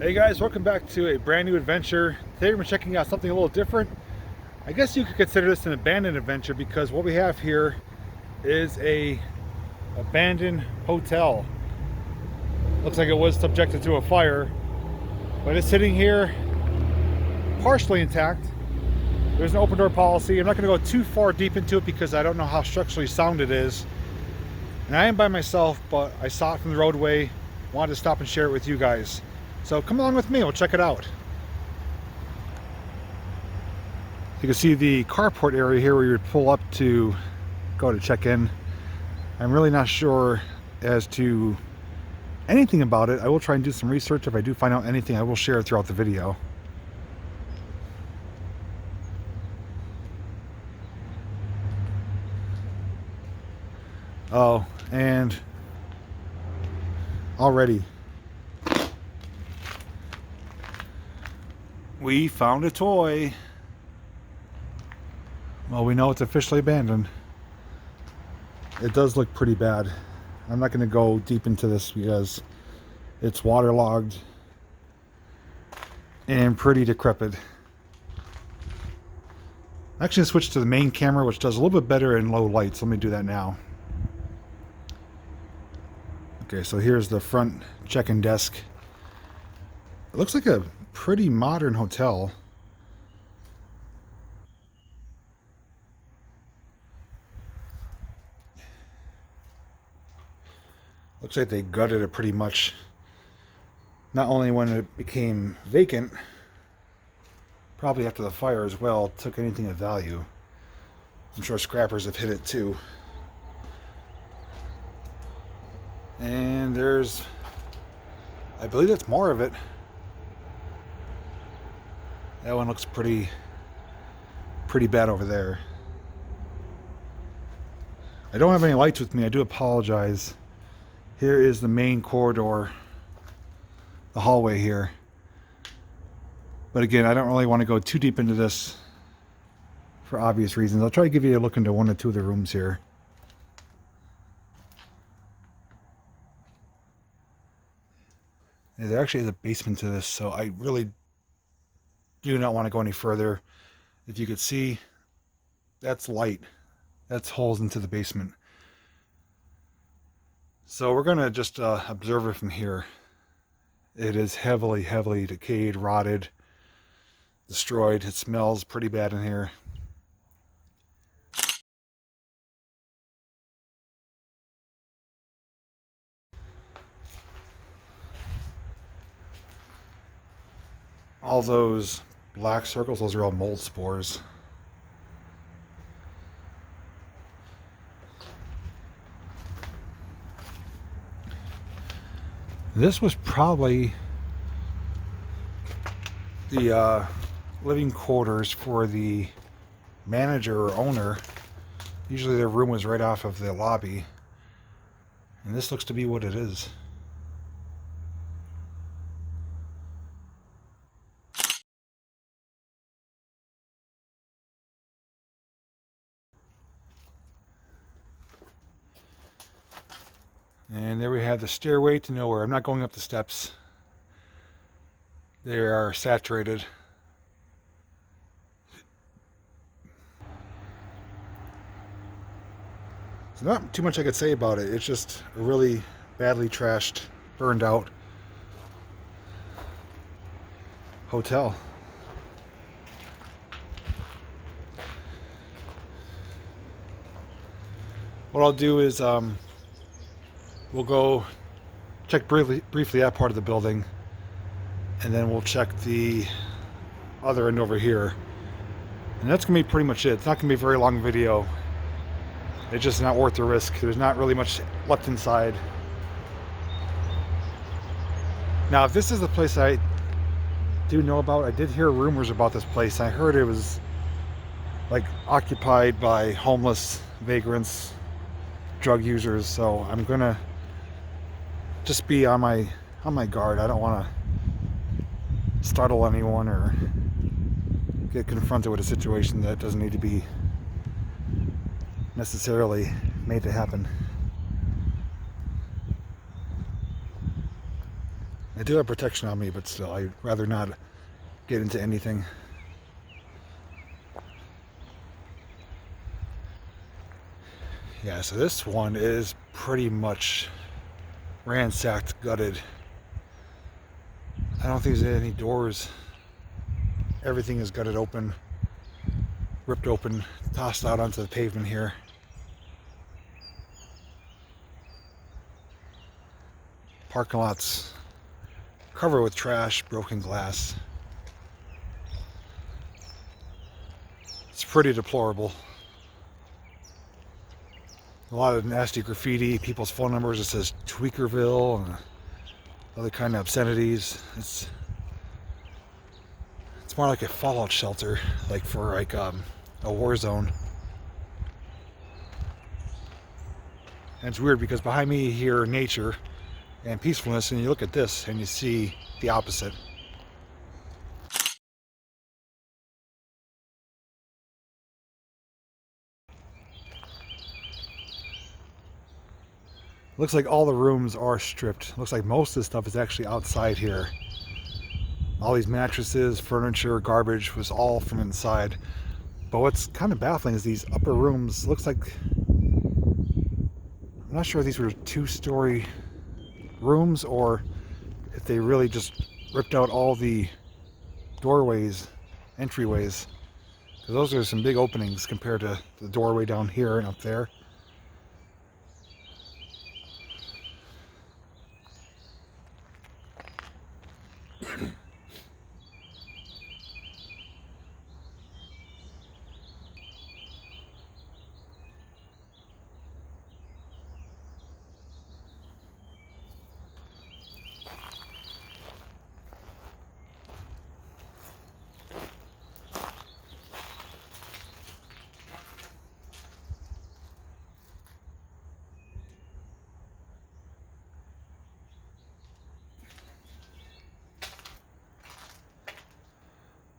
Hey guys, welcome back to a brand new adventure. Today we're checking out something a little different. I guess you could consider this an abandoned adventure because what we have here is a abandoned hotel. Looks like it was subjected to a fire, but it's sitting here partially intact. There's an open door policy. I'm not going to go too far deep into it because I don't know how structurally sound it is. And I am by myself, but I saw it from the roadway, wanted to stop and share it with you guys. So come along with me, we'll check it out. You can see the carport area here where you would pull up to go to check in. I'm really not sure as to anything about it. I will try and do some research. If I do find out anything, I will share it throughout the video. Oh, and already we found a toy. Well, we know it's officially abandoned. It does look pretty bad. I'm not going to go deep into this because it's waterlogged and pretty decrepit. I'm actually going to switch to the main camera, which does a little bit better in low lights. Let me do that now. Okay, so here's the front check-in desk. It looks like a pretty modern hotel. Looks like they gutted it pretty much. Not only when it became vacant, probably after the fire as well, took anything of value. I'm sure scrappers have hit it too. And there's, I believe that's more of it. That one looks pretty bad over there. I don't have any lights with me. I do apologize. Here is the main corridor, the hallway here. But again, I don't really want to go too deep into this for obvious reasons. I'll try to give you a look into one or two of the rooms here. There actually is a basement to this, so I really do not want to go any further. If you could see, that's light. That's holes into the basement. So we're going to just observe it from here. It is heavily decayed, rotted, destroyed. It smells pretty bad in here. All those black circles, those are all mold spores. This was probably the living quarters for the manager or owner. Usually their room was right off of the lobby. And this looks to be what it is. And there we have the stairway to nowhere. I'm not going up the steps. They are saturated. There's not too much I could say about it. It's just a really badly trashed, burned out hotel. What I'll do is we'll go check briefly that part of the building, and then we'll check the other end over here. And that's going to be pretty much it. It's not going to be a very long video. It's just not worth the risk. There's not really much left inside. Now, if this is the place I do know about, I did hear rumors about this place. I heard it was like occupied by homeless vagrants, drug users, so I'm going to just be on my guard. I don't want to startle anyone or get confronted with a situation that doesn't need to be necessarily made to happen. I do have protection on me, but still, I'd rather not get into anything. Yeah, so this one is pretty much ransacked, gutted. I don't think there's any doors. Everything is gutted open, ripped open, tossed out onto the pavement here. Parking lots covered with trash, broken glass. It's pretty deplorable. A lot of nasty graffiti, people's phone numbers. It says Tweakerville and other kind of obscenities. It's more like a fallout shelter, like for like a war zone. And it's weird because behind me here, nature and peacefulness, and you look at this and you see the opposite. Looks like all the rooms are stripped. Looks like most of the stuff is actually outside here. All these mattresses, furniture, garbage was all from inside. But what's kind of baffling is these upper rooms, looks like, I'm not sure if these were 2-story rooms or if they really just ripped out all the doorways, entryways. Because those are some big openings compared to the doorway down here and up there.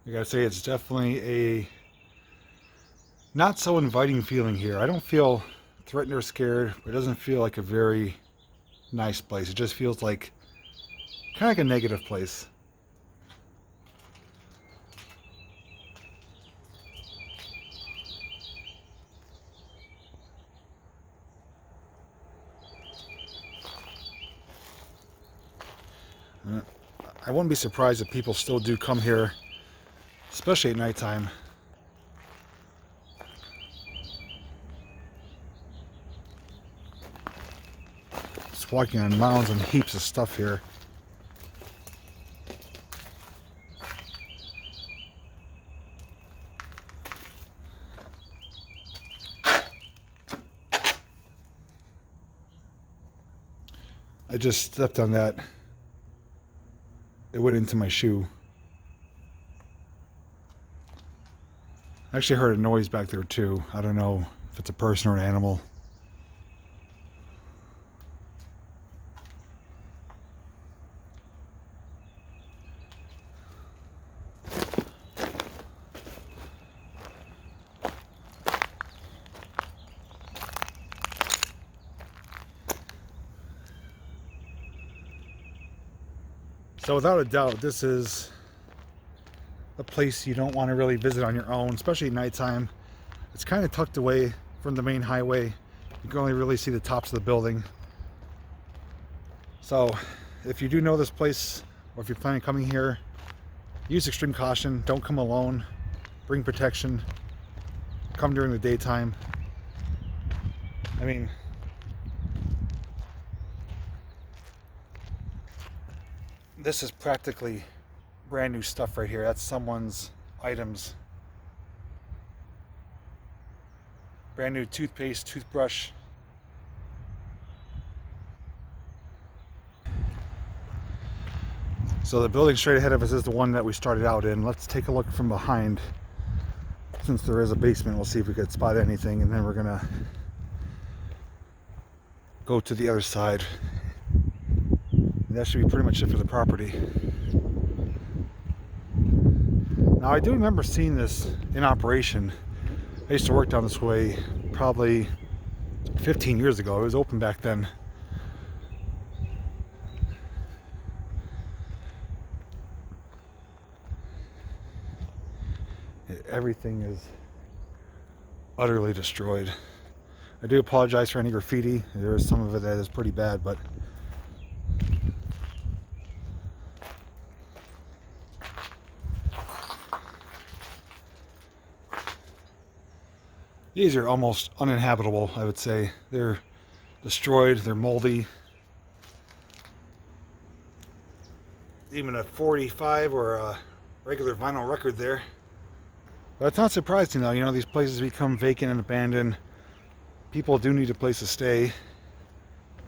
I gotta say, it's definitely a not so inviting feeling here. I don't feel threatened or scared. It doesn't feel like a very nice place. It just feels like kind of like a negative place. I wouldn't be surprised if people still do come here, especially at nighttime. Just walking on mounds and heaps of stuff here. I just stepped on that. It went into my shoe. I actually heard a noise back there too. I don't know if it's a person or an animal. So without a doubt, this is a place you don't want to really visit on your own, especially at nighttime. It's kind of tucked away from the main highway. You can only really see the tops of the building. So if you do know this place, or if you're planning on coming here, use extreme caution. Don't come alone. Bring protection. Come during the daytime. I mean, this is practically brand new stuff right here. That's someone's items. Brand new toothpaste, toothbrush. So the building straight ahead of us is the one that we started out in. Let's take a look from behind. Since there is a basement, we'll see if we can spot anything, and then we're gonna go to the other side. And that should be pretty much it for the property. Now I do remember seeing this in operation. I used to work down this way probably 15 years ago. It was open back then. Everything is utterly destroyed. I do apologize for any graffiti. There is some of it that is pretty bad, but these are almost uninhabitable, I would say. They're destroyed, they're moldy. Even a 45 or a regular vinyl record there. But it's not surprising though, you know, these places become vacant and abandoned. People do need a place to stay.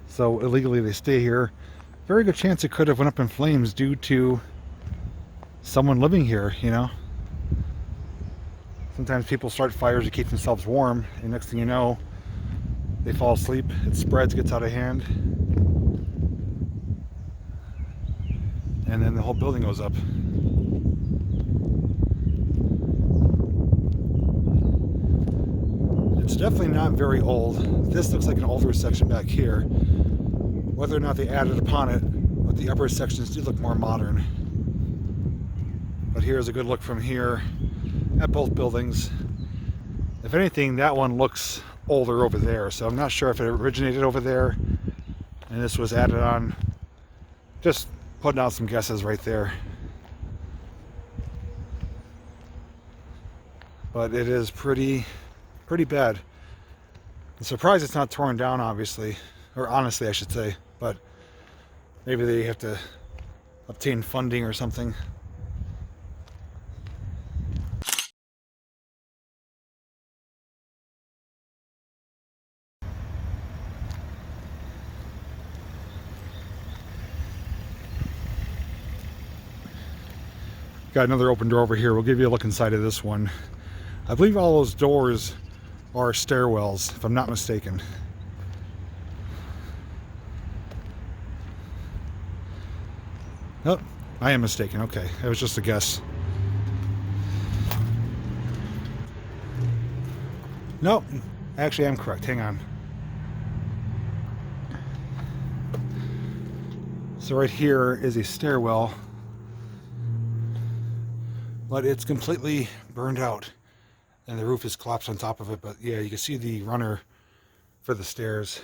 So illegally they stay here. Very good chance it could have went up in flames due to someone living here, you know. Sometimes people start fires to keep themselves warm, and next thing you know, they fall asleep, it spreads, gets out of hand, and then the whole building goes up. It's definitely not very old. This looks like an older section back here. Whether or not they added upon it, but the upper sections do look more modern. But here's a good look from here at both buildings. If anything, that one looks older over there, so I'm not sure if it originated over there and this was added on. Just putting out some guesses right there. But it is pretty bad. I'm surprised it's not torn down, obviously, or honestly I should say, but maybe they have to obtain funding or something. Got another open door over here. We'll give you a look inside of this one. I believe all those doors are stairwells, if I'm not mistaken. Oh, I am mistaken. Okay, it was just a guess. Nope, actually I'm correct. Hang on. So right here is a stairwell, but it's completely burned out and the roof is collapsed on top of it. But yeah, you can see the runner for the stairs.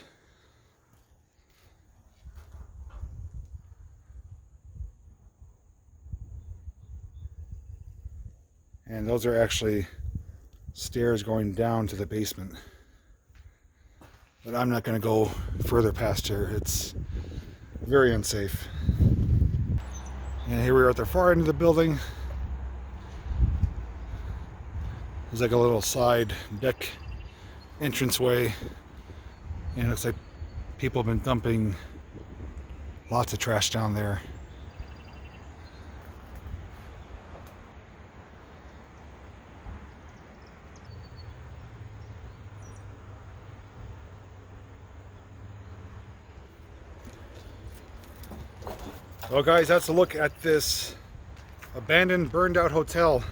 And those are actually stairs going down to the basement. But I'm not going to go further past here. It's very unsafe. And here we are at the far end of the building. There's like a little side deck entranceway, and it looks like people have been dumping lots of trash down there. Well guys, that's a look at this abandoned, burned out hotel.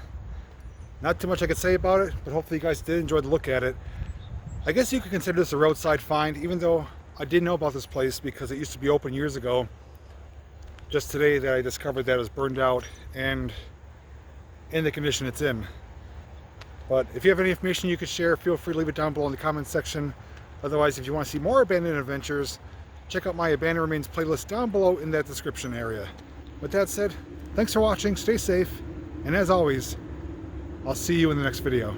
Not too much I could say about it, but hopefully you guys did enjoy the look at it. I guess you could consider this a roadside find, even though I didn't know about this place because it used to be open years ago. Just today that I discovered that it was burned out and in the condition it's in. But if you have any information you could share, feel free to leave it down below in the comments section. Otherwise, if you want to see more abandoned adventures, check out my Abandoned Remains playlist down below in that description area. With that said, thanks for watching, stay safe, and as always, I'll see you in the next video.